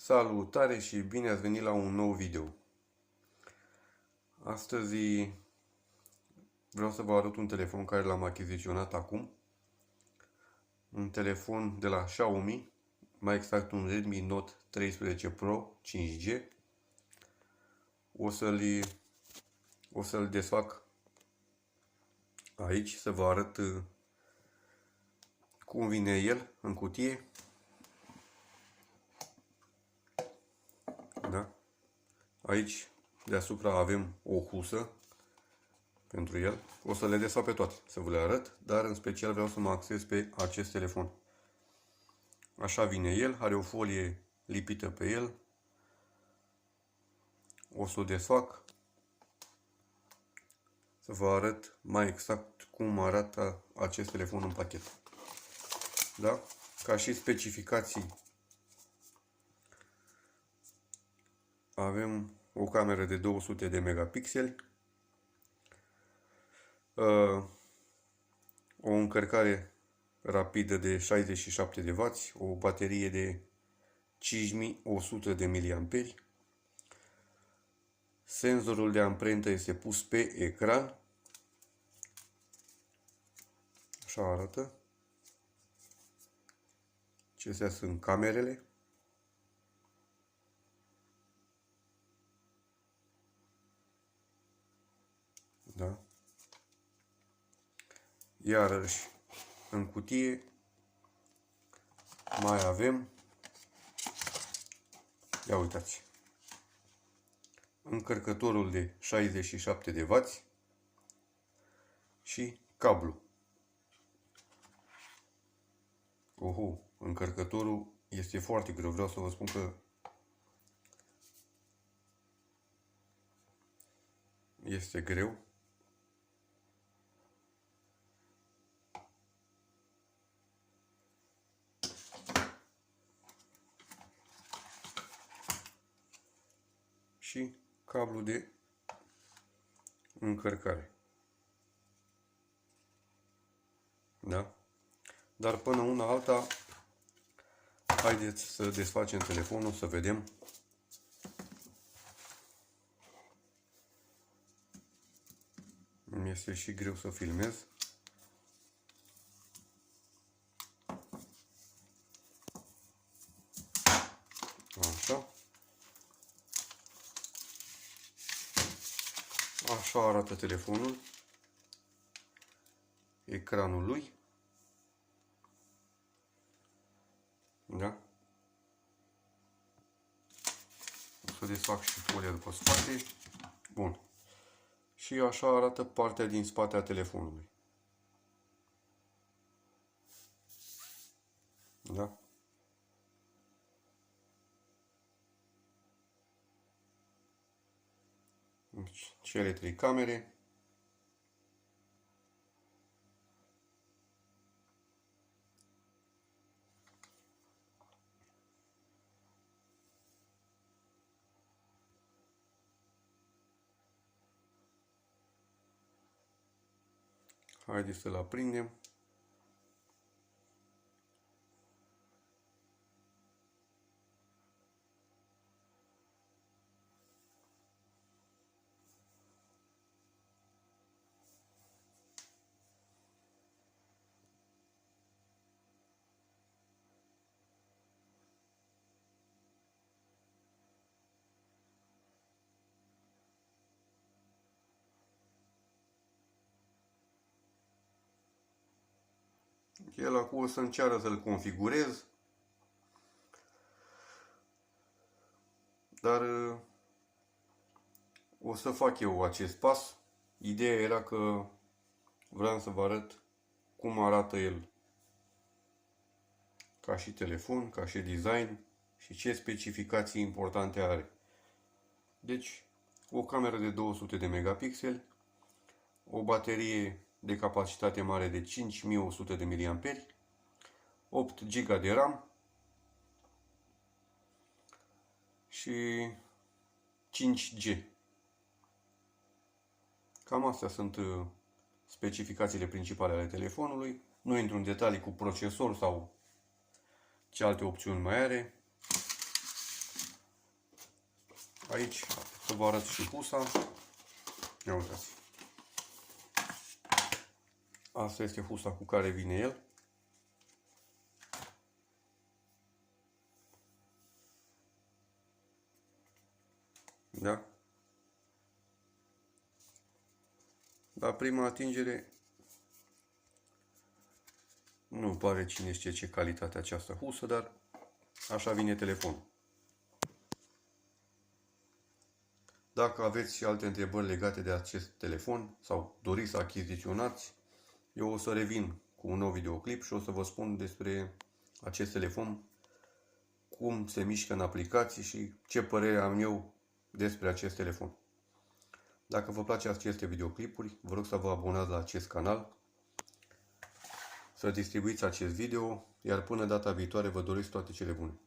Salutare și bine ați venit la un nou video. Astăzi vreau să vă arăt un telefon care l-am achiziționat acum. Un telefon de la Xiaomi, mai exact un Redmi Note 13 Pro 5G. O să-l desfac aici să vă arăt cum vine el în cutie. Da? Aici deasupra avem o husă pentru el. O să le desfac pe toate, să vă le arăt, dar în special vreau să mă axez pe acest telefon. Așa vine el, are o folie lipită pe el. O să o desfac să vă arăt mai exact cum arată acest telefon în pachet. Da? Ca și specificații avem o cameră de 200 de megapixeli, o încărcare rapidă de 67 de W, o baterie de 5100 de mAh. Senzorul de amprentă este pus pe ecran. Așa arată. Acestea sunt camerele. Da? Iarăși, în cutie mai avem, ia uitați, încărcătorul de 67 de W și cablu. Încărcătorul este foarte greu, vreau să vă spun că este greu. Și cablu de încărcare. Da? Dar până una alta, haideți să desfacem telefonul, să vedem. Mi-este și greu să filmez. Așa. Așa arată telefonul. Ecranul lui. Da? O să desfac și folia după spate. Bun. Și așa arată partea din spate a telefonului. Da? Deci, cele trei camere. Haideți să-l aprindem. El acum o să încearcă să-l configurez, dar o să fac eu acest pas. Ideea era că vreau să vă arăt cum arată el ca și telefon, ca și design și ce specificații importante are. Deci, o cameră de 200 de megapixeli, o baterie de capacitate mare de 5100 de mAh, 8 GB de RAM și 5G. Cam astea sunt specificațiile principale ale telefonului. Nu intru în detalii cu procesor sau ce alte opțiuni mai are. Aici să vă arăt și husa. Ia uitați. Asta este husa cu care vine el. Da? La prima atingere nu pare cine știe ce calitate această husă, dar așa vine telefonul. Dacă aveți și alte întrebări legate de acest telefon sau doriți să achiziționați, eu o să revin cu un nou videoclip și o să vă spun despre acest telefon, cum se mișcă în aplicații și ce părere am eu despre acest telefon. Dacă vă place aceste videoclipuri, vă rog să vă abonați la acest canal, să distribuiți acest video, iar până data viitoare vă doresc toate cele bune.